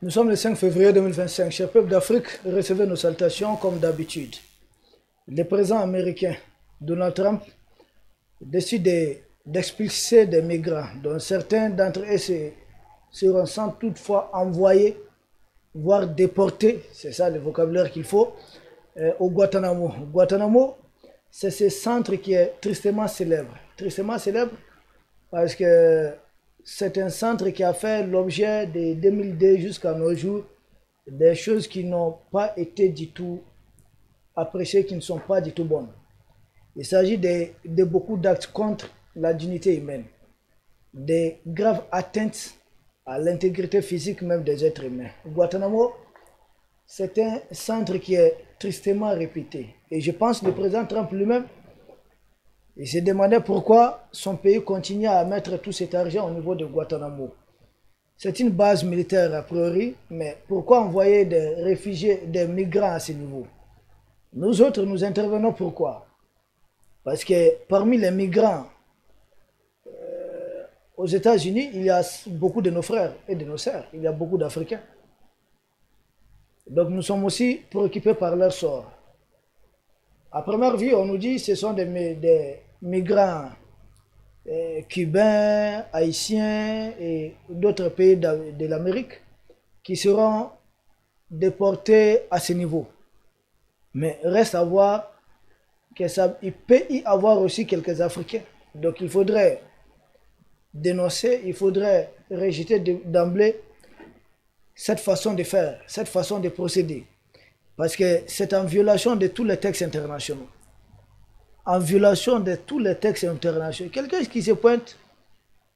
Nous sommes le 5 février 2025. Chers peuples d'Afrique, recevez nos salutations comme d'habitude. Le président américain Donald Trump décide d'expulser des migrants, dont certains d'entre eux seront sans toutefois envoyés, voire déportés, c'est ça le vocabulaire qu'il faut, au Guantanamo. Guantanamo, c'est ce centre qui est tristement célèbre. Tristement célèbre parce que c'est un centre qui a fait l'objet de 2002 jusqu'à nos jours des choses qui n'ont pas été du tout appréciées, qui ne sont pas du tout bonnes. Il s'agit de beaucoup d'actes contre la dignité humaine, de graves atteintes à l'intégrité physique même des êtres humains. Guantanamo, c'est un centre qui est tristement répété. Et je pense que le président Trump lui-même, il s'est demandé pourquoi son pays continue à mettre tout cet argent au niveau de Guantanamo. C'est une base militaire a priori, mais pourquoi envoyer des réfugiés, des migrants à ce niveau? Nous autres, nous intervenons pourquoi? Parce que parmi les migrants aux États-Unis, il y a beaucoup de nos frères et de nos sœurs, il y a beaucoup d'Africains. Donc nous sommes aussi préoccupés par leur sort. À première vue, on nous dit que ce sont des migrants cubains, haïtiens et d'autres pays de l'Amérique qui seront déportés à ce niveau. Mais reste à voir qu'il peut y avoir aussi quelques Africains. Donc il faudrait dénoncer, il faudrait rejeter d'emblée cette façon de faire, cette façon de procéder. Parce que c'est en violation de tous les textes internationaux. En violation de tous les textes internationaux. Quelqu'un qui se pointe,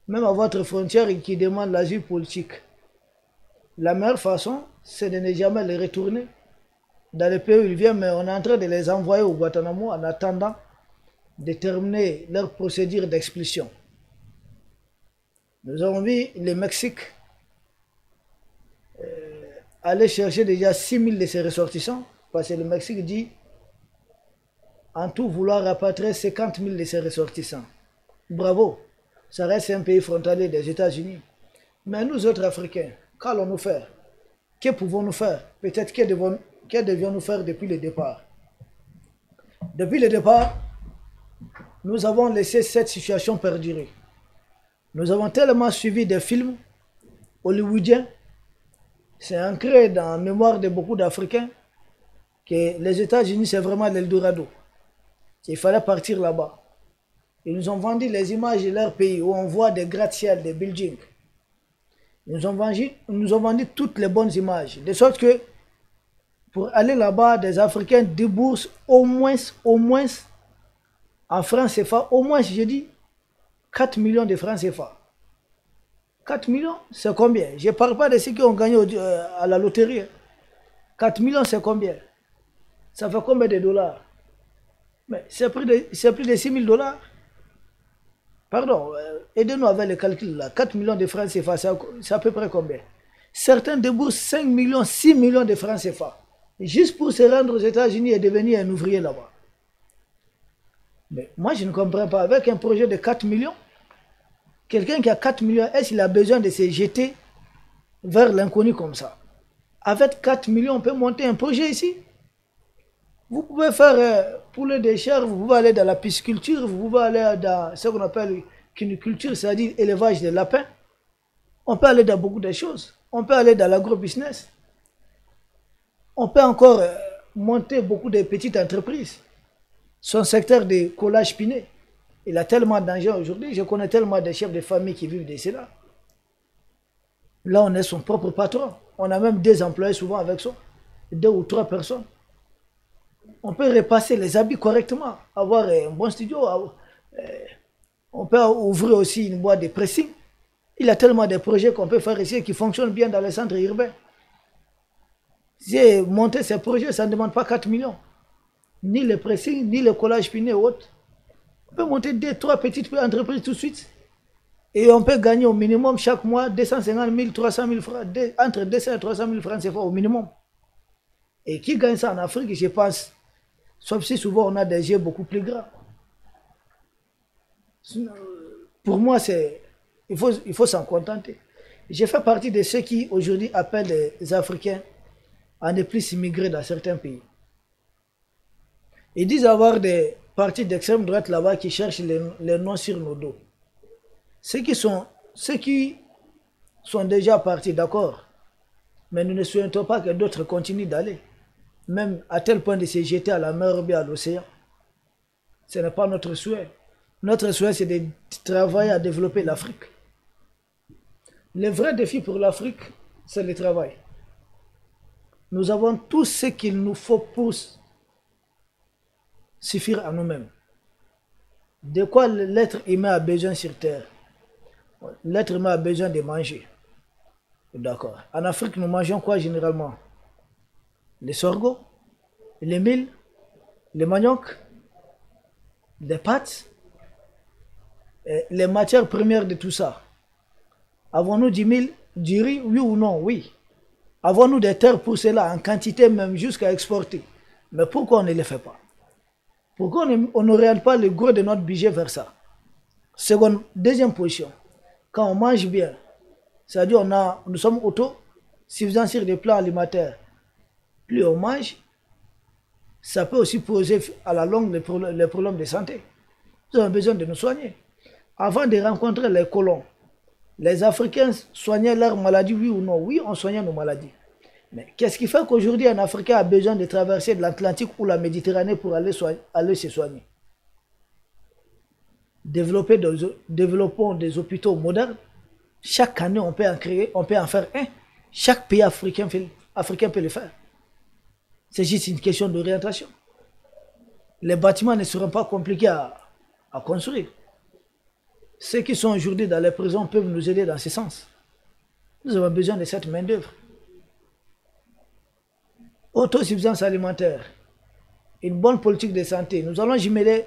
même à votre frontière, et qui demande l'asile politique, la meilleure façon, c'est de ne jamais les retourner dans les pays où ils viennent, mais on est en train de les envoyer au Guantanamo en attendant de terminer leur procédure d'expulsion. Nous avons vu le Mexique aller chercher déjà 6000 de ses ressortissants, parce que le Mexique dit en tout vouloir rapatrier 50 000 de ses ressortissants. Bravo, ça reste un pays frontalier des États-Unis. Mais nous autres Africains, qu'allons-nous faire? Que pouvons-nous faire? Peut-être que devions-nous faire depuis le départ? Depuis le départ, nous avons laissé cette situation perdurer. Nous avons tellement suivi des films hollywoodiens, c'est ancré dans la mémoire de beaucoup d'Africains que les États-Unis, c'est vraiment l'Eldorado. Il fallait partir là-bas. Ils nous ont vendu les images de leur pays où on voit des gratte-ciel, des buildings. Ils nous ont vendu toutes les bonnes images. De sorte que pour aller là-bas, des Africains déboursent au moins, en francs CFA, au moins, je dis, 4 millions de francs CFA. 4 millions, c'est combien? Je ne parle pas de ceux qui ont gagné à la loterie. 4 millions, c'est combien? Ça fait combien de dollars? Mais c'est plus de 6 000 dollars. Pardon, aidez-nous avec le calcul là. 4 millions de francs CFA, c'est à peu près combien? Certains déboursent 5 millions, 6 millions de francs CFA. Juste pour se rendre aux États-Unis et devenir un ouvrier là-bas. Mais moi, je ne comprends pas. Avec un projet de 4 millions, quelqu'un qui a 4 millions, est-ce qu'il a besoin de se jeter vers l'inconnu comme ça? Avec 4 millions, on peut monter un projet ici. Vous pouvez faire poulet de chair, vous pouvez aller dans la pisciculture, vous pouvez aller dans ce qu'on appelle cuniculture, c'est-à-dire élevage de lapins. On peut aller dans beaucoup de choses. On peut aller dans l'agro-business. On peut encore monter beaucoup de petites entreprises. Son secteur de collage piné, il a tellement d'enjeux aujourd'hui. Je connais tellement de chefs de famille qui vivent de cela. Là, on est son propre patron. On a même des employés souvent avec ça. 2 ou 3 personnes. On peut repasser les habits correctement, avoir un bon studio. On peut ouvrir aussi une boîte de pressing. Il y a tellement de projets qu'on peut faire ici qui fonctionnent bien dans les centres urbains. Si monter ces projets, ça ne demande pas 4 millions. Ni le pressing, ni le collage piné ou autre. On peut monter 2, 3 petites entreprises tout de suite. Et on peut gagner au minimum chaque mois 250 000, 300 000 francs, entre 200 et 300 000 francs, c'est au minimum. Et qui gagne ça en Afrique, je pense, sauf si souvent on a des jeux beaucoup plus grands. Pour moi, il faut s'en contenter. J'ai fait partie de ceux qui aujourd'hui appellent les Africains à ne plus immigrer dans certains pays. Ils disent avoir des partis d'extrême droite là-bas qui cherchent les noms sur nos dos. Ceux qui sont déjà partis, d'accord, mais nous ne souhaitons pas que d'autres continuent d'aller, même à tel point de se jeter à la mer ou bien à l'océan. Ce n'est pas notre souhait. Notre souhait, c'est de travailler à développer l'Afrique. Le vrai défi pour l'Afrique, c'est le travail. Nous avons tout ce qu'il nous faut pour suffire à nous-mêmes. De quoi l'être humain a besoin sur Terre? L'être humain a besoin de manger. D'accord. En Afrique, nous mangeons quoi généralement? Les sorgho, les mil, les manioc, des pâtes, les matières premières de tout ça. Avons-nous du riz, oui ou non? Oui. Avons-nous des terres pour cela en quantité même jusqu'à exporter? Mais pourquoi on ne le fait pas? Pourquoi on n'oriente pas le gros de notre budget vers ça? Deuxième position, quand on mange bien, c'est-à-dire nous sommes autosuffisants sur des plans alimentaires. Plus on mange, ça peut aussi poser à la longue les problèmes de santé. Nous avons besoin de nous soigner. Avant de rencontrer les colons, les Africains soignaient leurs maladies, oui ou non? Oui, on soignait nos maladies. Mais qu'est-ce qui fait qu'aujourd'hui un Africain a besoin de traverser de l'Atlantique ou la Méditerranée pour aller se soigner? Développons des hôpitaux modernes. Chaque année, on peut en créer, on peut en faire un. Chaque pays africain peut le faire. C'est juste une question d'orientation. Les bâtiments ne seront pas compliqués à construire. Ceux qui sont aujourd'hui dans les prisons peuvent nous aider dans ce sens. Nous avons besoin de cette main-d'œuvre. Autosuffisance alimentaire, une bonne politique de santé. Nous allons jumeler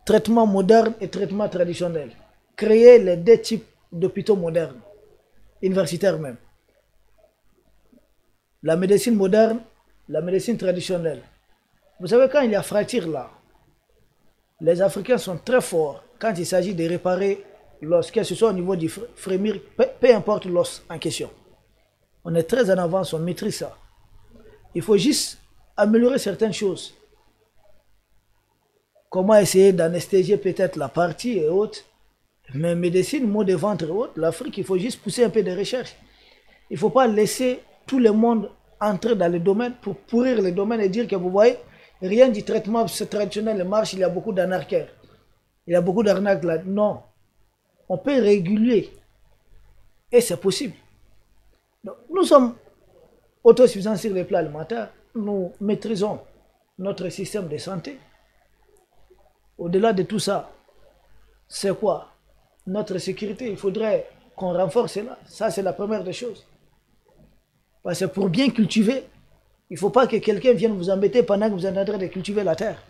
traitement moderne et traitement traditionnel. Créer les deux types d'hôpitaux modernes, universitaires même. La médecine moderne, la médecine traditionnelle. Vous savez, quand il y a fracture là, les Africains sont très forts quand il s'agit de réparer l'os, que ce soit au niveau du frémir, peu importe l'os en question. On est très en avance, on maîtrise ça. Il faut juste améliorer certaines choses. Comment essayer d'anesthésier peut-être la partie et autres. Mais médecine, maux de ventre et autres, l'Afrique, il faut juste pousser un peu de recherche. Il ne faut pas laisser tout le monde entrer dans le domaine pour pourrir le domaine et dire que vous voyez, rien du traitement traditionnel ne marche, il y a beaucoup d'arnaqueurs. Il y a beaucoup d'arnaques là. Non. On peut réguler. Et c'est possible. Donc, nous sommes autosuffisants sur les plans alimentaires. Nous maîtrisons notre système de santé. Au-delà de tout ça, c'est quoi? Notre sécurité. Il faudrait qu'on renforce cela. Ça, c'est la première des choses. Parce que pour bien cultiver, il ne faut pas que quelqu'un vienne vous embêter pendant que vous êtes en train de cultiver la terre.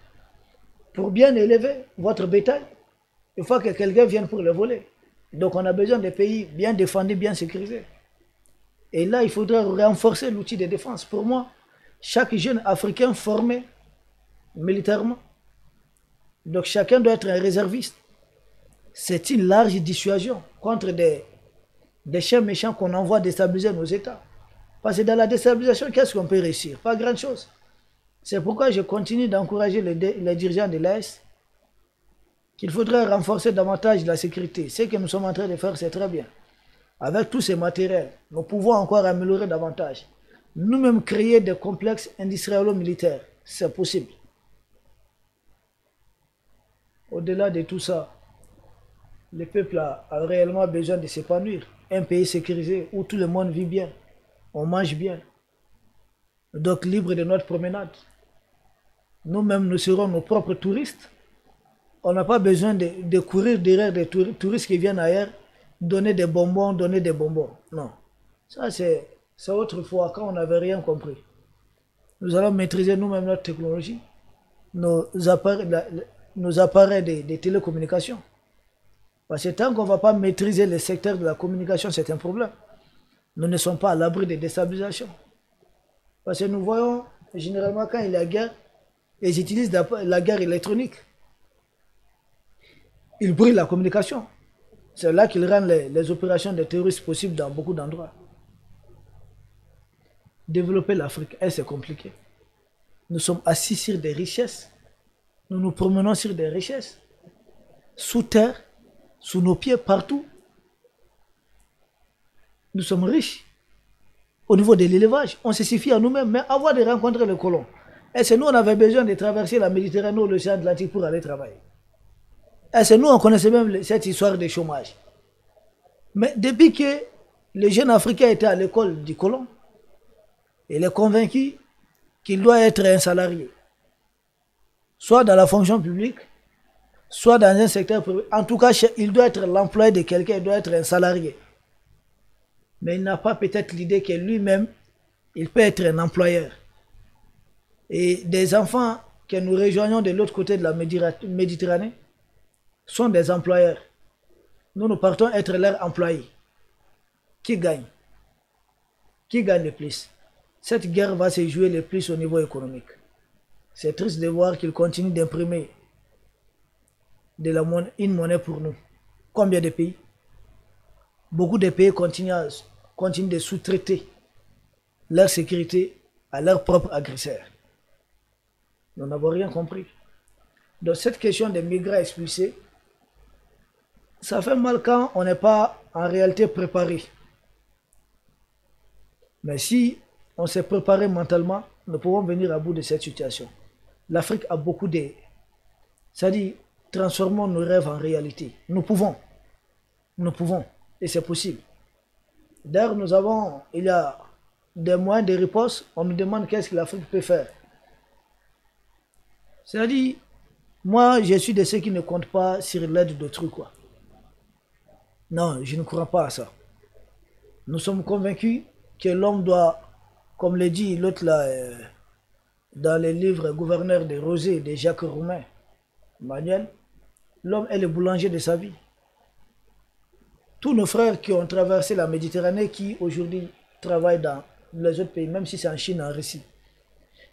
Pour bien élever votre bétail, il faut que quelqu'un vienne pour le voler. Donc on a besoin de pays bien défendus, bien sécurisés. Et là, il faudrait renforcer l'outil de défense. Pour moi, chaque jeune Africain formé militairement, donc chacun doit être un réserviste. C'est une large dissuasion contre des chiens méchants qu'on envoie déstabiliser nos États. Parce que dans la déstabilisation, qu'est-ce qu'on peut réussir? Pas grand-chose. C'est pourquoi je continue d'encourager les dirigeants de l'Est qu'il faudrait renforcer davantage la sécurité. Ce que nous sommes en train de faire, c'est très bien. Avec tous ces matériels, nous pouvons encore améliorer davantage. Nous-mêmes créer des complexes industriels-militaires, c'est possible. Au-delà de tout ça, le peuple a réellement besoin de s'épanouir. Un pays sécurisé où tout le monde vit bien, on mange bien, donc libre de notre promenade. Nous-mêmes, nous serons nos propres touristes. On n'a pas besoin de courir derrière des touristes qui viennent ailleurs, donner des bonbons. Non. Ça, c'est autrefois, quand on n'avait rien compris. Nous allons maîtriser nous-mêmes notre technologie, nos appareils de télécommunications. Parce que tant qu'on ne va pas maîtriser le secteur de la communication, c'est un problème. Nous ne sommes pas à l'abri de déstabilisation. Parce que nous voyons, généralement, quand il y a guerre, ils utilisent la guerre électronique. Ils brûlent la communication. C'est là qu'ils rendent les opérations de terroristes possibles dans beaucoup d'endroits. Développer l'Afrique, c'est compliqué. Nous sommes assis sur des richesses. Nous nous promenons sur des richesses. Sous terre, sous nos pieds, partout. Nous sommes riches. Au niveau de l'élevage, on se suffit à nous-mêmes. Mais avant de rencontrer les colons, et c'est nous, on avait besoin de traverser la Méditerranée ou l'océan Atlantique pour aller travailler. Et c'est nous, on connaissait même cette histoire de chômage. Mais depuis que le jeune Africain était à l'école du colon, il est convaincu qu'il doit être un salarié. Soit dans la fonction publique, soit dans un secteur privé. En tout cas, il doit être l'employé de quelqu'un, il doit être un salarié. Mais il n'a pas peut-être l'idée que lui-même, il peut être un employeur. Et des enfants que nous rejoignons de l'autre côté de la Méditerranée sont des employeurs. Nous partons être leurs employés. Qui gagne? Qui gagne le plus? Cette guerre va se jouer le plus au niveau économique. C'est triste de voir qu'ils continuent d'imprimer une monnaie pour nous. Combien de pays? Beaucoup de pays continuent de sous-traiter leur sécurité à leurs propres agresseurs. Nous n'avons rien compris. Donc cette question des migrants expulsés, ça fait mal quand on n'est pas en réalité préparé. Mais si on s'est préparé mentalement, nous pouvons venir à bout de cette situation. L'Afrique a beaucoup de... C'est-à-dire, transformons nos rêves en réalité. Nous pouvons. Nous pouvons. Et c'est possible. D'ailleurs, il y a des moyens de riposte. On nous demande qu'est-ce que l'Afrique peut faire. C'est-à-dire, moi, je suis de ceux qui ne comptent pas sur l'aide d'autrui, quoi. Non, je ne crois pas à ça. Nous sommes convaincus que l'homme doit, comme le dit l'autre là, dans les livres Gouverneur des Rosées de Jacques Roumain, Manuel, l'homme est le boulanger de sa vie. Tous nos frères qui ont traversé la Méditerranée, qui aujourd'hui travaillent dans les autres pays, même si c'est en Chine, en Russie,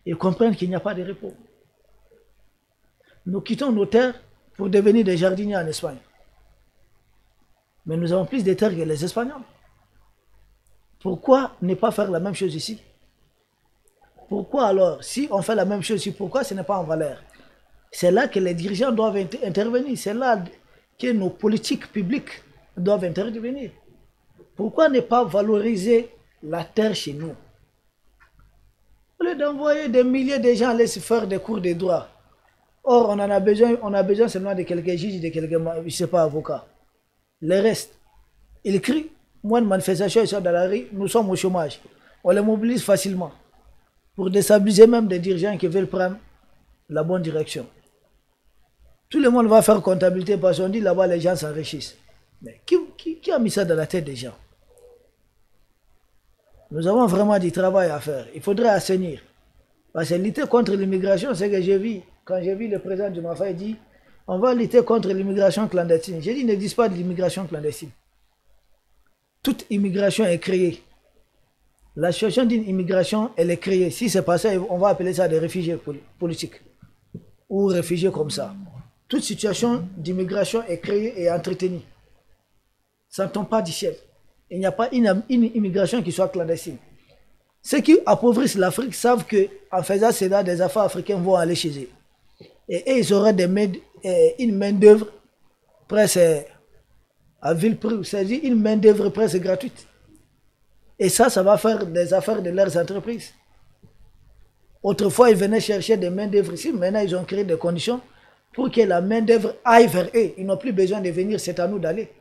ils comprennent qu'il n'y a pas de repos. Nous quittons nos terres pour devenir des jardiniers en Espagne. Mais nous avons plus de terres que les Espagnols. Pourquoi ne pas faire la même chose ici? Pourquoi alors, si on fait la même chose ici, pourquoi ce n'est pas en valeur? C'est là que les dirigeants doivent intervenir. C'est là que nos politiques publiques doivent intervenir. Pourquoi ne pas valoriser la terre chez nous? Au lieu d'envoyer des milliers de gens aller se faire des cours de droit. Or, on a besoin seulement de quelques juges, de quelques, je ne sais pas, avocats. Le reste, ils crient, moins de manifestations, ils sont dans la rue, nous sommes au chômage. On les mobilise facilement pour déstabiliser même des dirigeants qui veulent prendre la bonne direction. Tout le monde va faire comptabilité parce qu'on dit là-bas les gens s'enrichissent. Mais qui a mis ça dans la tête des gens? Nous avons vraiment du travail à faire. Il faudrait assainir. Parce que lutter contre l'immigration, c'est que j'ai vu, quand j'ai vu le président du MAFA, il dit on va lutter contre l'immigration clandestine. J'ai dit il n'existe pas d'immigration clandestine. Toute immigration est créée. La situation d'une immigration, elle est créée. Si c'est pas ça, on va appeler ça des réfugiés politiques. Ou réfugiés comme ça. Toute situation d'immigration est créée et entretenue. Ça ne tombe pas du ciel. Il n'y a pas une immigration qui soit clandestine. Ceux qui appauvrissent l'Afrique savent qu'en faisant cela, des affaires africaines vont aller chez eux. Et ils auraient une main-d'œuvre presque à vil prix, c'est-à-dire une main-d'œuvre presque gratuite. Et ça va faire des affaires de leurs entreprises. Autrefois, ils venaient chercher des main-d'œuvre ici, maintenant ils ont créé des conditions pour que la main-d'œuvre aille vers eux. Ils n'ont plus besoin de venir, c'est à nous d'aller.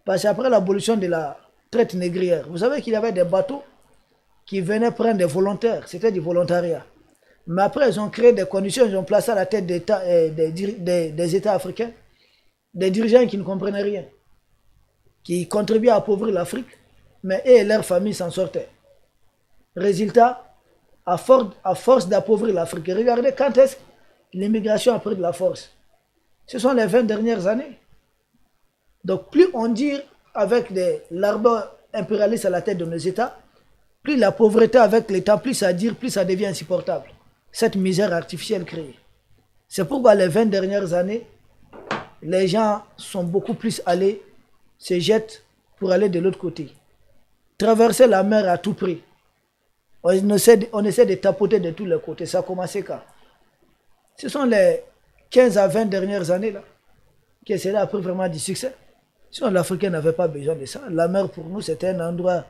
Parce qu'après l'abolition de la traite négrière, vous savez qu'il y avait des bateaux qui venaient prendre des volontaires, c'était du volontariat. Mais après, ils ont créé des conditions, ils ont placé à la tête des États africains des dirigeants qui ne comprenaient rien, qui contribuaient à appauvrir l'Afrique, mais eux et leurs familles s'en sortaient. Résultat, à force d'appauvrir l'Afrique, regardez quand est-ce que l'immigration a pris de la force. Ce sont les 20 dernières années. Donc plus on dit avec l'ardeur impérialiste à la tête de nos États, plus la pauvreté avec l'État, plus ça dure, plus ça devient insupportable. Cette misère artificielle créée. C'est pourquoi les 20 dernières années, les gens sont beaucoup plus allés se jettent pour aller de l'autre côté. Traverser la mer à tout prix. On essaie de tapoter de tous les côtés. Ça a commencé quand? Ce sont les 15 à 20 dernières années là que cela a pris vraiment du succès. Sinon, l'Africain n'avait pas besoin de ça. La mer, pour nous, c'était un endroit,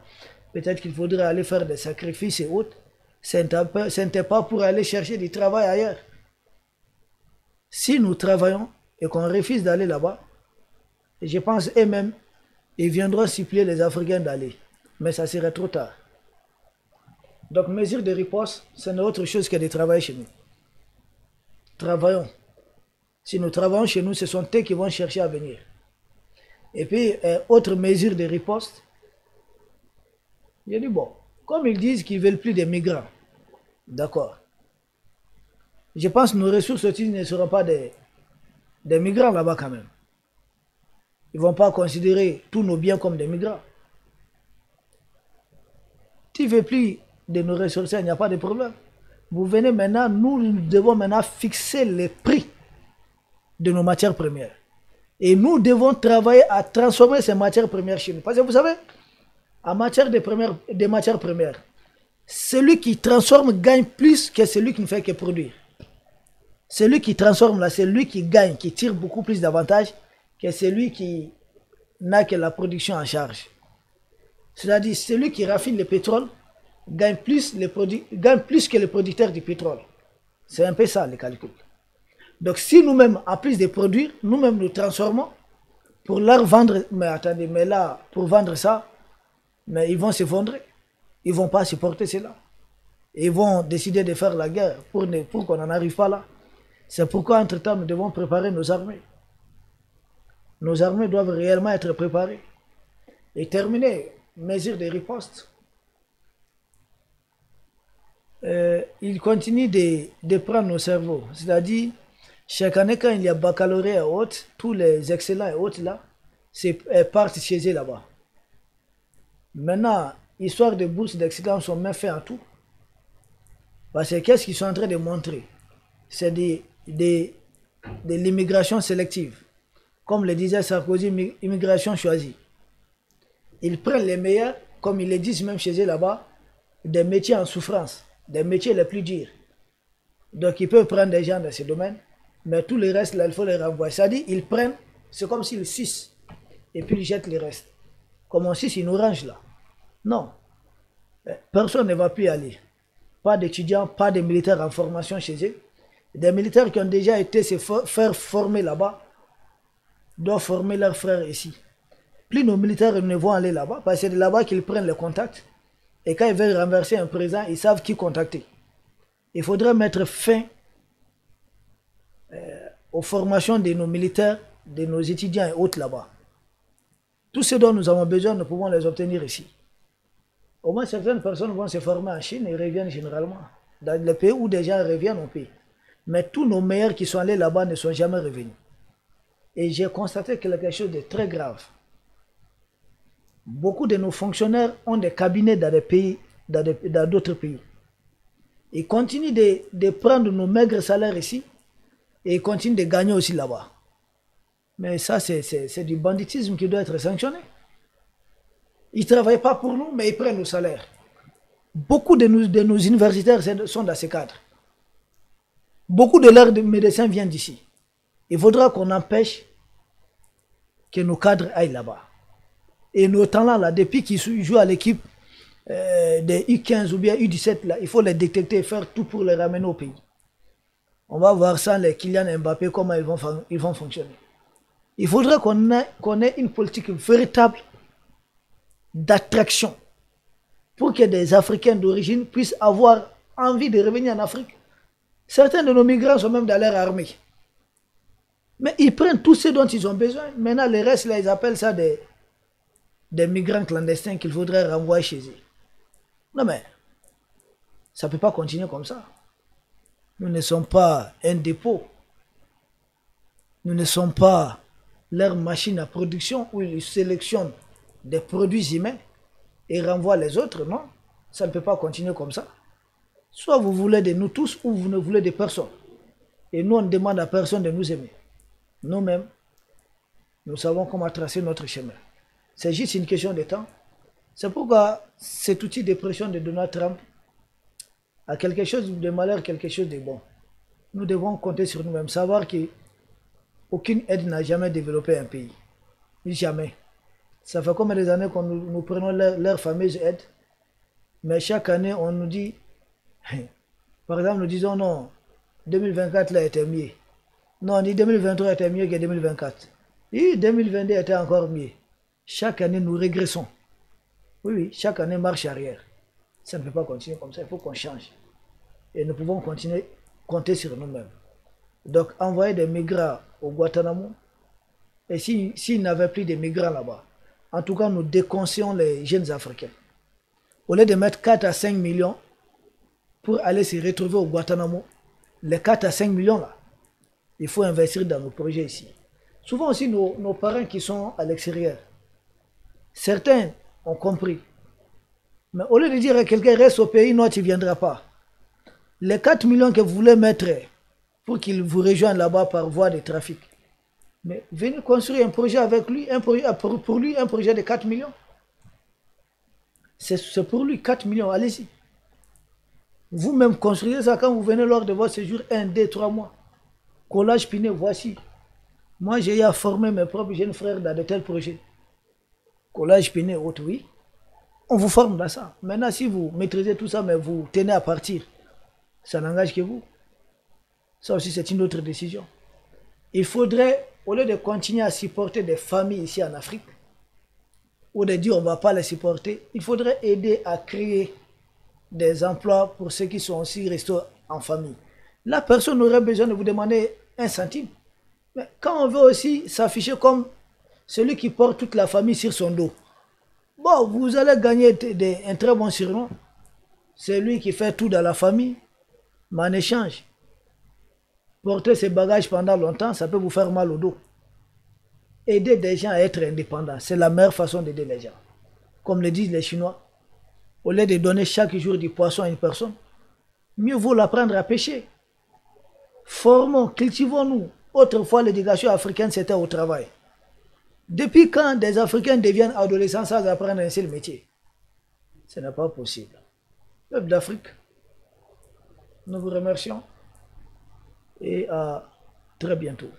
peut-être qu'il faudrait aller faire des sacrifices et autres. Ce n'était pas pour aller chercher du travail ailleurs. Si nous travaillons et qu'on refuse d'aller là-bas, je pense eux-mêmes, ils viendront supplier les Africains d'aller. Mais ça serait trop tard. Donc, mesure de riposte, ce n'est autre chose que de travailler chez nous. Travaillons. Si nous travaillons chez nous, ce sont eux qui vont chercher à venir. Et puis, autre mesure de riposte, j'ai dit, bon, comme ils disent qu'ils ne veulent plus des migrants, d'accord. Je pense que nos ressources aussi ne seront pas des migrants là-bas quand même. Ils ne vont pas considérer tous nos biens comme des migrants. Tu ne veux plus de nos ressources, il n'y a pas de problème. Vous venez maintenant, nous devons maintenant fixer les prix de nos matières premières. Et nous devons travailler à transformer ces matières premières chez nous. Parce que vous savez, en matière de matières premières, celui qui transforme gagne plus que celui qui ne fait que produire. Celui qui transforme là, c'est lui qui gagne, qui tire beaucoup plus d'avantages que celui qui n'a que la production en charge. C'est-à-dire, celui qui raffine le pétrole gagne plus que le producteur du pétrole. C'est un peu ça le calcul. Donc si nous-mêmes, en plus de produire, nous-mêmes nous transformons pour leur vendre, mais attendez, mais là, pour vendre ça, mais ils vont s'effondrer. Ils ne vont pas supporter cela. Ils vont décider de faire la guerre pour qu'on n'en arrive pas là. C'est pourquoi, entre-temps, nous devons préparer nos armées. Nos armées doivent réellement être préparées. Et terminer, mesure de riposte. Ils continuent de prendre nos cerveaux. C'est-à-dire, chaque année, quand il y a baccalauréat et autres, tous les excellents et autres là, partent chez eux là-bas. Maintenant, histoire de bourses d'excellence sont même faits en tout. Parce que qu'est-ce qu'ils sont en train de montrer? C'est de l'immigration sélective. Comme le disait Sarkozy, immigration choisie. Ils prennent les meilleurs, comme ils le disent même chez eux là-bas, des métiers en souffrance, des métiers les plus durs. Donc ils peuvent prendre des gens dans ces domaines, mais tout le reste là, il faut les renvoyer. C'est-à-dire, ils prennent, c'est comme s'ils sucent, et puis ils jettent les restes. Comme on suce une orange là. Non. Personne ne va plus y aller. Pas d'étudiants, pas de militaires en formation chez eux. Des militaires qui ont déjà été se faire former là-bas doivent former leurs frères ici. Plus nos militaires ne vont aller là-bas, parce que c'est de là-bas qu'ils prennent le contact. Et quand ils veulent renverser un président, ils savent qui contacter. Il faudrait mettre fin aux formations de nos militaires, de nos étudiants et autres là-bas. Tout ce dont nous avons besoin, nous pouvons les obtenir ici. Au moins, certaines personnes vont se former en Chine et reviennent généralement. Dans les pays où des gens reviennent au pays. Mais tous nos meilleurs qui sont allés là-bas ne sont jamais revenus. Et j'ai constaté quelque chose de très grave. Beaucoup de nos fonctionnaires ont des cabinets dans des pays, dans d'autres pays. Ils continuent de prendre nos maigres salaires ici et ils continuent de gagner aussi là-bas. Mais ça, c'est du banditisme qui doit être sanctionné. Ils ne travaillent pas pour nous, mais ils prennent nos salaires. Beaucoup de nos universitaires sont dans ces cadres. Beaucoup de leurs médecins viennent d'ici. Il faudra qu'on empêche que nos cadres aillent là-bas. Et nos talents, là, depuis qu'ils jouent à l'équipe des U15 ou bien U17, là, il faut les détecter et faire tout pour les ramener au pays. On va voir ça, les Kylian Mbappé, comment ils vont fonctionner. Il faudrait qu'on ait une politique véritable d'attraction pour que des Africains d'origine puissent avoir envie de revenir en Afrique. Certains de nos migrants sont même dans leur armée. Mais ils prennent tout ce dont ils ont besoin. Maintenant, le reste, là, ils appellent ça des migrants clandestins qu'il faudrait renvoyer chez eux. Non mais, ça ne peut pas continuer comme ça. Nous ne sommes pas un dépôt. Nous ne sommes pas leur machine à production où ils sélectionnent des produits humains et renvoient les autres. Non, ça ne peut pas continuer comme ça. Soit vous voulez de nous tous ou vous ne voulez de personne. Et nous, on ne demande à personne de nous aimer. Nous-mêmes, nous savons comment tracer notre chemin. C'est juste une question de temps. C'est pourquoi cet outil de pression de Donald Trump a quelque chose de malheur, quelque chose de bon. Nous devons compter sur nous-mêmes, savoir qu'aucune aide n'a jamais développé un pays. Jamais. Ça fait combien d'années que nous prenons leur fameuse aide, mais chaque année on nous dit, par exemple nous disons non, 2024 là était mieux. Non, on dit 2023 était mieux que 2024. Et 2022 était encore mieux. Chaque année nous régressons. Oui, oui, chaque année marche arrière. Ça ne peut pas continuer comme ça, il faut qu'on change. Et nous pouvons continuer, compter sur nous-mêmes. Donc envoyer des migrants au Guantanamo, et s'il n'avait plus de migrants là-bas, en tout cas nous déconseillons les jeunes Africains. Au lieu de mettre 4 à 5 millions pour aller se retrouver au Guantanamo, les 4 à 5 millions là, il faut investir dans nos projets ici. Souvent aussi nos parents qui sont à l'extérieur, certains ont compris. Mais au lieu de dire à quelqu'un reste au pays, non, tu ne viendras pas. Les 4 millions que vous voulez mettre pour qu'il vous rejoigne là-bas par voie de trafic, mais venez construire un projet avec lui, pour lui, un projet de 4 millions. C'est pour lui 4 millions, allez-y. Vous-même construisez ça quand vous venez lors de votre séjour 1, 2, 3 mois. Collage Pinet, voici. Moi, j'ai eu à former mes propres jeunes frères dans de tels projets. Collage Pinet, autre, oui. On vous forme dans ça. Maintenant, si vous maîtrisez tout ça, mais vous tenez à partir, ça n'engage que vous. Ça aussi, c'est une autre décision. Il faudrait, au lieu de continuer à supporter des familles ici en Afrique, ou de dire on ne va pas les supporter, il faudrait aider à créer des emplois pour ceux qui sont aussi restés en famille. La personne n'aurait besoin de vous demander un centime. Mais quand on veut aussi s'afficher comme celui qui porte toute la famille sur son dos, bon, vous allez gagner un très bon surnom. C'est lui qui fait tout dans la famille, mais en échange, porter ses bagages pendant longtemps, ça peut vous faire mal au dos. Aider des gens à être indépendants, c'est la meilleure façon d'aider les gens. Comme le disent les Chinois, au lieu de donner chaque jour du poisson à une personne, mieux vaut l'apprendre à pêcher. Formons, cultivons-nous. Autrefois, l'éducation africaine, c'était au travail. Depuis quand des Africains deviennent adolescents sans apprendre un seul métier? Ce n'est pas possible. Peuple d'Afrique, nous vous remercions et à très bientôt.